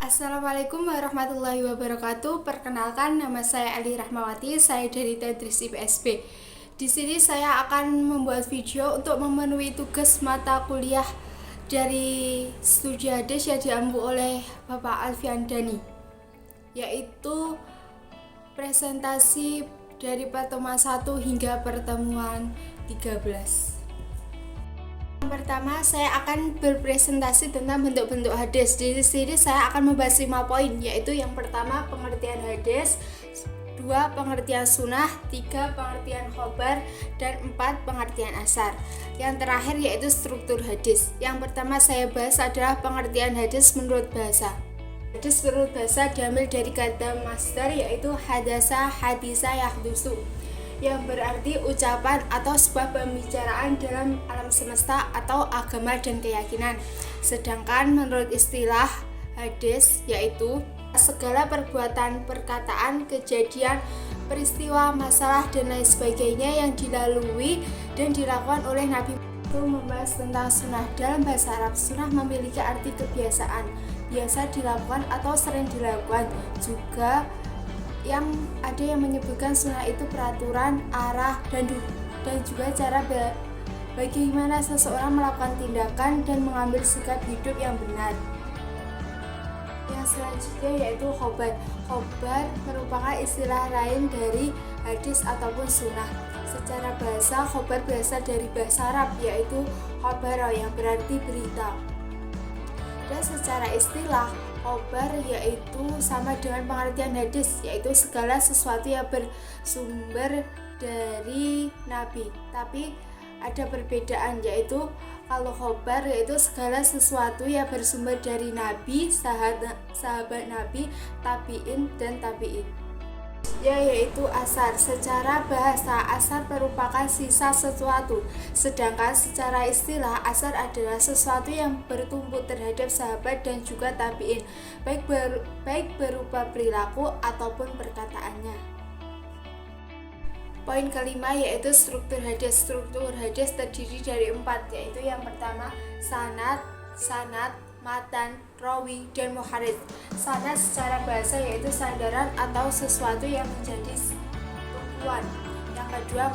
Assalamualaikum warahmatullahi wabarakatuh. Perkenalkan, nama saya Ali Rahmawati. Saya dari Tadris IPSB. Di sini saya akan membuat video untuk memenuhi tugas mata kuliah dari studi hadis yang diambil oleh Bapak Alfian Dani, yaitu presentasi dari pertemuan 1 hingga pertemuan 13. Yang pertama, saya akan berpresentasi tentang bentuk-bentuk hadis. Di sini saya akan membahas 5 poin, yaitu yang pertama pengertian hadis, 2 pengertian sunnah, 3 pengertian khobar, dan 4 pengertian asar. Yang terakhir yaitu struktur hadis. Yang pertama saya bahas adalah pengertian hadis menurut bahasa. Hadis menurut bahasa diambil dari kata masdar, yaitu hadasa, hadisa, yahdusu, yang berarti ucapan atau sebuah pembicaraan dalam alam semesta atau agama dan keyakinan. Sedangkan menurut istilah hadis yaitu segala perbuatan, perkataan, kejadian, peristiwa, masalah, dan lain sebagainya yang dilalui dan dilakukan oleh Nabi. Itu membahas tentang sunnah. Dalam bahasa Arab, sunnah memiliki arti kebiasaan, biasa dilakukan atau sering dilakukan. Juga yang ada yang menyebutkan sunnah itu peraturan, arah, dan juga cara bagaimana seseorang melakukan tindakan dan mengambil sikap hidup yang benar. Yang selanjutnya yaitu khobar. Khobar merupakan istilah lain dari hadis ataupun sunnah. Secara bahasa, khobar berasal dari bahasa Arab, yaitu khobar yang berarti berita. Dan secara istilah, khobar yaitu sama dengan pengertian hadis, yaitu segala sesuatu yang bersumber dari Nabi. Tapi ada perbedaan, yaitu kalau khobar yaitu segala sesuatu yang bersumber dari Nabi, sahabat Nabi, tabi'in, dan tabi'in. Yaitu asar. Secara bahasa, asar merupakan sisa sesuatu, sedangkan secara istilah asar adalah sesuatu yang bertumbuh terhadap sahabat dan juga tabi'in, baik berupa perilaku ataupun perkataannya. Poin kelima yaitu struktur hadis. Struktur hadis terdiri dari 4, yaitu yang pertama sanad, matan, rawi, dan muharrid. Sanad secara bahasa yaitu sandaran atau sesuatu yang menjadi tumpuan. Yang kedua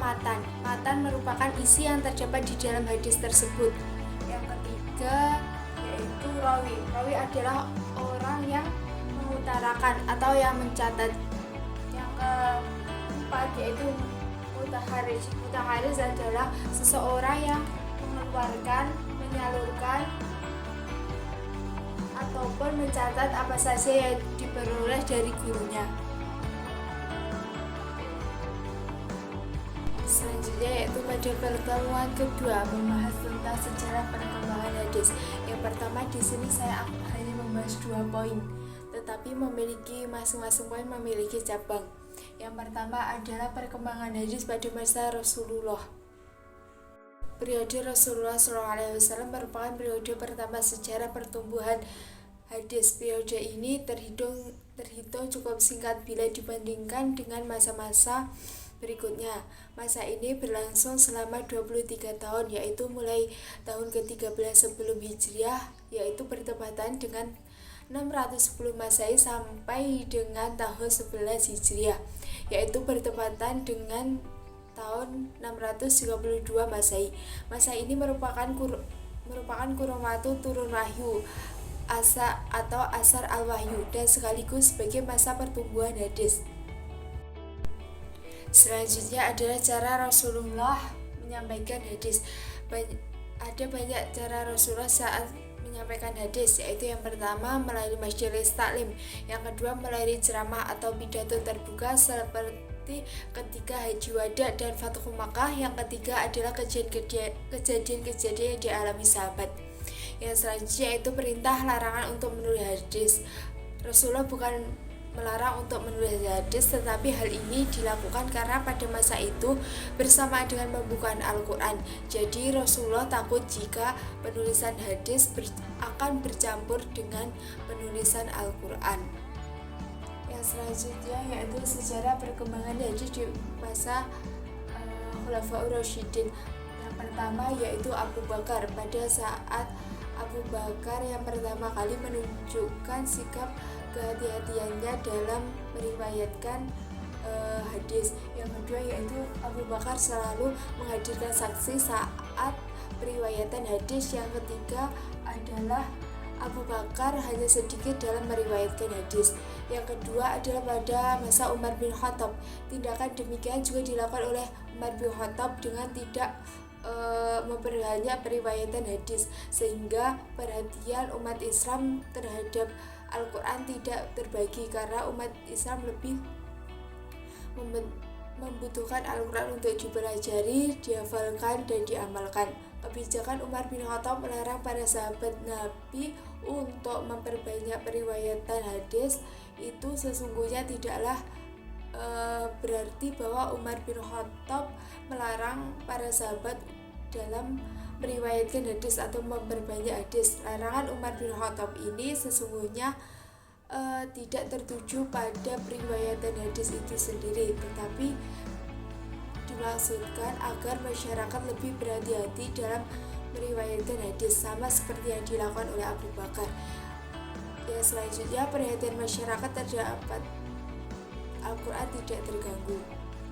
matan merupakan isi yang terdapat di dalam hadis tersebut. Yang ketiga yaitu rawi adalah orang yang mengutarakan atau yang mencatat. Yang keempat yaitu mutaharris adalah seseorang yang mengeluarkan, menyalurkan, ataupun mencatat apa saja yang diperoleh dari gurunya. Selanjutnya yaitu pada pertemuan kedua membahas tentang sejarah perkembangan hadis. Yang pertama di sini saya hanya membahas 2 poin, tetapi masing-masing poin memiliki cabang. Yang pertama adalah perkembangan hadis pada masa Rasulullah. Periode Rasulullah SAW merupakan periode pertama sejarah pertumbuhan hadis. Periode ini terhitung cukup singkat bila dibandingkan dengan masa-masa berikutnya. Masa ini berlangsung selama 23 tahun, yaitu mulai tahun ke-13 sebelum Hijriah, yaitu bertepatan dengan 610 Masehi sampai dengan tahun 11 Hijriah, yaitu bertepatan dengan tahun 632 Masehi. Masa ini merupakan kurun waktu turun wahyu atau asar al-wahyu, dan sekaligus sebagai masa pertumbuhan hadis. Selanjutnya adalah cara Rasulullah menyampaikan hadis. Ada banyak cara Rasulullah saat menyampaikan hadis, yaitu yang pertama melalui majelis taklim, yang kedua melalui ceramah atau pidato terbuka seperti ketika Haji Wada dan Fathu Makkah, yang ketiga adalah kejadian-kejadian yang dialami sahabat. Yang selanjutnya yaitu perintah larangan untuk menulis hadis. Rasulullah bukan melarang untuk menulis hadis, tetapi hal ini dilakukan karena pada masa itu bersamaan dengan pembukaan Al-Quran. Jadi Rasulullah takut jika penulisan hadis akan bercampur dengan penulisan Al-Quran. Yang selanjutnya yaitu sejarah perkembangan hadis di masa Khulafaur Rasyidin. Yang pertama yaitu Abu Bakar. Pada saat Abu Bakar yang pertama kali menunjukkan sikap kehati-hatiannya dalam meriwayatkan hadis. Yang kedua yaitu Abu Bakar selalu menghadirkan saksi saat periwayatan hadis. Yang ketiga adalah Abu Bakar hanya sedikit dalam meriwayatkan hadis. Yang kedua adalah pada masa Umar bin Khattab. Tindakan demikian juga dilakukan oleh Umar bin Khattab dengan tidak memperbanyak periwayatan hadis, sehingga perhatian umat Islam terhadap Al-Quran tidak terbagi karena umat Islam lebih membutuhkan Al-Quran untuk dipelajari, dihafalkan, dan diamalkan. Kebijakan Umar bin Khattab melarang para sahabat Nabi untuk memperbanyak periwayatan hadis itu sesungguhnya tidaklah berarti bahwa Umar bin Khattab melarang para sahabat dalam meriwayatkan hadis atau memperbanyak hadis. Larangan Umar bin Khattab ini sesungguhnya tidak tertuju pada periwayatan hadis itu sendiri, tetapi dimaksudkan agar masyarakat lebih berhati-hati dalam meriwayatkan hadis, sama seperti yang dilakukan oleh Abu Bakar. Ya, selanjutnya perhatian masyarakat terdapat Al-Quran tidak terganggu.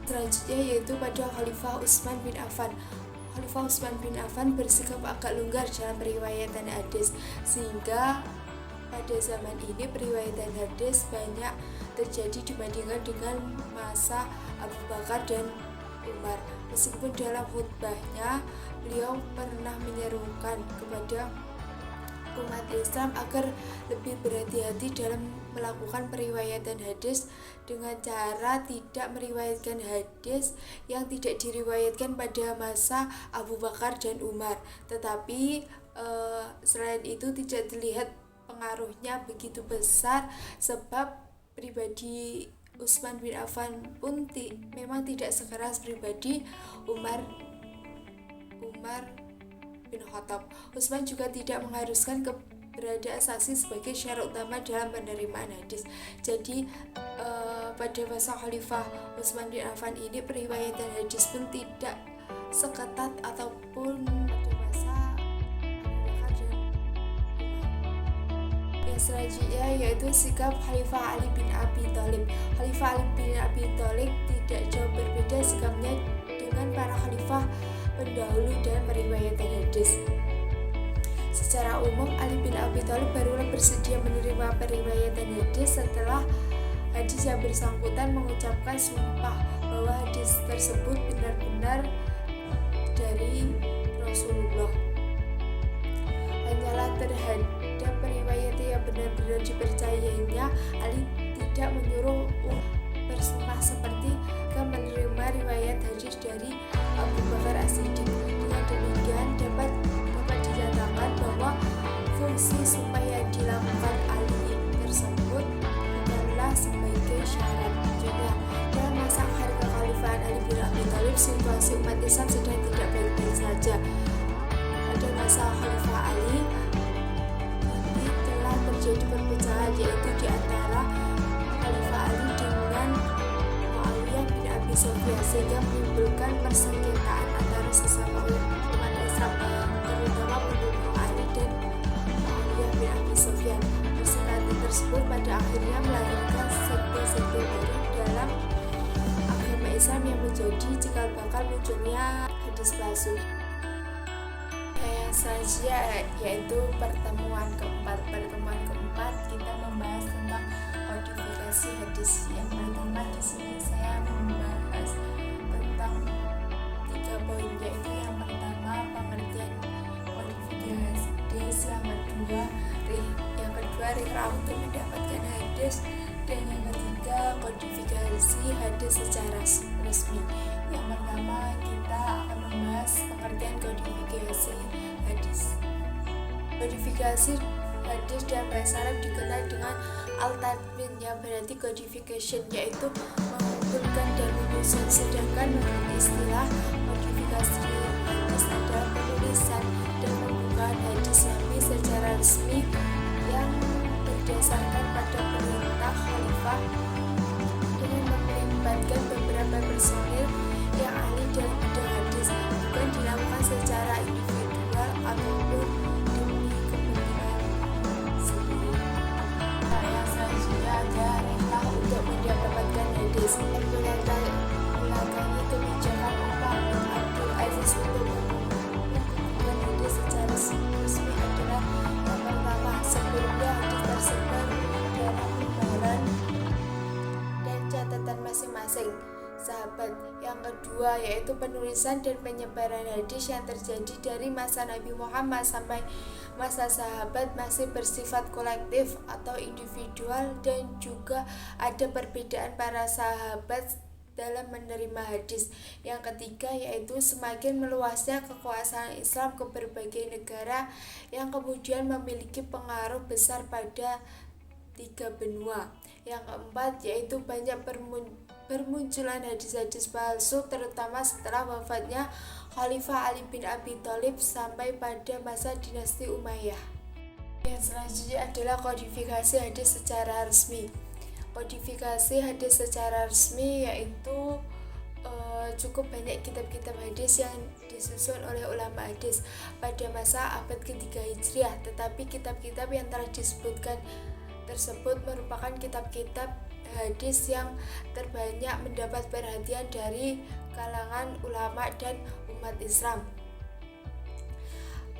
Selanjutnya yaitu pada Khalifah Utsman bin Affan. Khalifah Utsman bin Affan bersikap agak longgar dalam periwayatan hadis, sehingga pada zaman ini periwayatan hadis banyak terjadi dibandingkan dengan masa Abu Bakar dan Umar. Meskipun dalam khutbahnya beliau pernah menyerukan kepada umat Islam agar lebih berhati-hati dalam melakukan periwayatan hadis dengan cara tidak meriwayatkan hadis yang tidak diriwayatkan pada masa Abu Bakar dan Umar. Tetapi selain itu tidak terlihat pengaruhnya begitu besar, sebab pribadi Utsman bin Affan pun memang tidak sekeras pribadi Umar bin Khattab. Utsman juga tidak mengharuskan keberadaan saksi sebagai syarat utama dalam penerimaan hadis. Jadi pada masa Khalifah Utsman bin Affan ini periwayatan hadis pun tidak seketat ataupun pada masa Abu Bakar dan Umar. Yang selanjutnya yaitu sikap Khalifah Ali bin Abi Thalib. Khalifah Ali bin Abi Thalib tidak jauh berbeda sikapnya dengan para khalifah pendahulu dan periwayatan hadis. Secara umum Ali bin Abi Thalib barulah bersedia menerima periwayatan hadis setelah hadis yang bersangkutan mengucapkan sumpah bahwa hadis tersebut benar-benar dari Rasulullah. Hanyalah terhadap periwayatan yang benar-benar dipercayainya Ali tidak menyuruh bersumpah seperti menerima riwayat hadis dari Abu Bakar As-Siddiq. Dengan demikian dapat dikatakan bahwa fungsi sumpah yang dilakukan Ali tersebut bukanlah sebagai syarat. Contohnya, dalam masa akhir kekhalifahan Ali bin Abi Thalib, situasi umat Islam sedang tidak baik-baik saja. Pada masa Khalifah Ali ini telah terjadi perpecahan, yaitu di antara Khalifah Ali dengan Muawiyah bin Abi Sufyan, sehingga menimbulkan persengketaan antara sesama umat Islam, terutama pendukung Ali dan Muawiyah bin Abi Sufyan. Persengketaan tersebut pada akhirnya melahirkan sekte-sekte baru dalam agama Islam yang menjadi cikal bakal munculnya hadis palsu. Yang selanjutnya yaitu pertemuan keempat kita membahas tentang kodifikasi hadis. Yang pertama di sini saya membahas tentang 3 poin, yaitu yang pertama pengertian kodifikasi hadis, yang kedua rikra untuk mendapatkan hadis, dan yang ketiga kodifikasi hadis secara resmi. Yang pertama kita akan membahas pengertian kodifikasi hadis. Kodifikasi hadis dalam bahasa Arab dikenal dengan al-tadwin, yang berarti codification, yaitu mengumpulkan dan menyusun. Sedangkan menurut istilah kodifikasi hadis adalah penulisan dan pembukaan hadis Nabi secara resmi yang berdasarkan pada perintah khalifah dengan melibatkan beberapa personil yang ahli dalam bidang hadis, bukan dilakukan secara individual ataupun demi sahabat. Yang kedua yaitu penulisan dan penyebaran hadis yang terjadi dari masa Nabi Muhammad sampai masa sahabat masih bersifat kolektif atau individual, dan juga ada perbedaan para sahabat dalam menerima hadis. Yang ketiga yaitu semakin meluasnya kekuasaan Islam ke berbagai negara yang kemudian memiliki pengaruh besar pada 3 benua. Yang keempat yaitu banyak bermunculan hadis-hadis palsu, terutama setelah wafatnya Khalifah Ali bin Abi Thalib sampai pada masa dinasti Umayyah. Yang selanjutnya adalah kodifikasi hadis secara resmi. Kodifikasi hadis secara resmi yaitu cukup banyak kitab-kitab hadis yang disusun oleh ulama hadis pada masa abad ketiga Hijriah, tetapi kitab-kitab yang telah disebutkan tersebut merupakan kitab-kitab hadis yang terbanyak mendapat perhatian dari kalangan ulama dan umat Islam.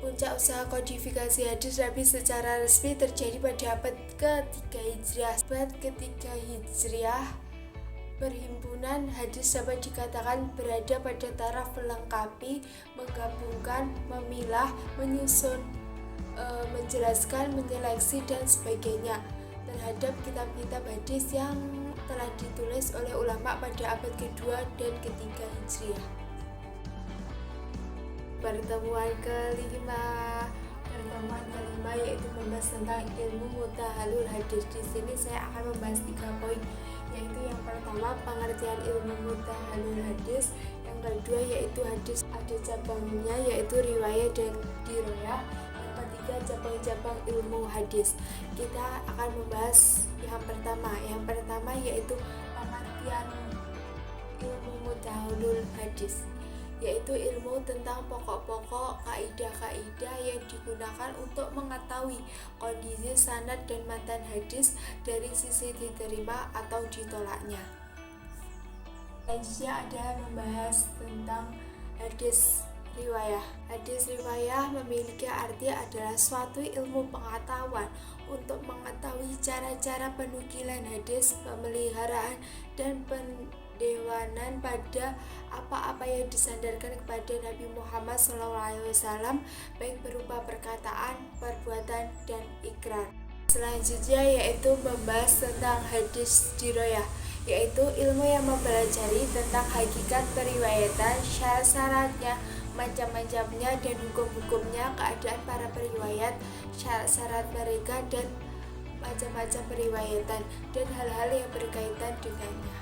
Puncak usaha kodifikasi hadis Nabi secara resmi terjadi pada abad ketiga Hijriah. Abad ketiga Hijriah, perhimpunan hadis dapat dikatakan berada pada taraf melengkapi, menggabungkan, memilah, menyusun, menjelaskan, menyeleksi, dan sebagainya terhadap kitab-kitab hadis yang telah ditulis oleh ulama pada abad kedua dan ketiga Hijriah. Pertemuan kelima yaitu membahas tentang ilmu mutahalul hadis. Di sini saya akan membahas 3 poin, yaitu yang pertama pengertian ilmu mutahalul hadis, yang kedua yaitu hadis ada cabangnya yaitu riwayat dan dirayah, yang ketiga cabang-cabang ilmu hadis. Kita akan membahas yang pertama yaitu pengertian ilmu mutahalul hadis, yaitu ilmu tentang pokok-pokok kaidah-kaidah yang digunakan untuk mengetahui kondisi sanad dan matan hadis dari sisi diterima atau ditolaknya. Selanjutnya adalah membahas tentang hadis riwayah. Hadis riwayah memiliki arti adalah suatu ilmu pengetahuan untuk mengetahui cara-cara penukilan hadis, pemeliharaan, dan pendewanan pada apa-apa yang disandarkan kepada Nabi Muhammad SAW, baik berupa perkataan, perbuatan, dan ikrar. Selanjutnya yaitu membahas tentang hadis dirayah, yaitu ilmu yang mempelajari tentang hakikat periwayatan, syarat-syaratnya, macam-macamnya, dan hukum-hukumnya, keadaan para periwayat, syarat-syarat mereka, dan macam-macam periwayatan, dan hal-hal yang berkaitan dengannya.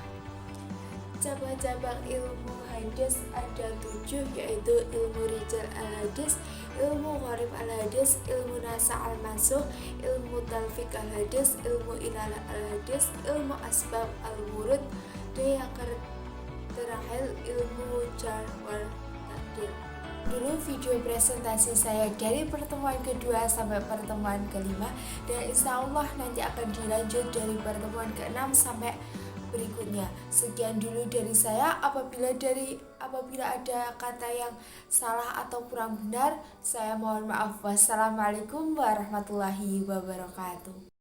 Cabang-cabang ilmu hadis ada 7, yaitu ilmu rijal al-hadis, ilmu gharib al-hadis, ilmu nasa al-mansuh, ilmu talfiq al-hadis, ilmu ilalah al-hadis, ilmu asbab al-wurud, dan yang terakhir ilmu jar wal ta'dil. Dulu video presentasi saya dari pertemuan kedua sampai pertemuan kelima, dan insya Allah nanti akan dilanjut dari pertemuan ke-6 sampai berikutnya. Sekian dulu dari saya. Apabila ada kata yang salah atau kurang benar, saya mohon maaf. Wassalamualaikum warahmatullahi wabarakatuh.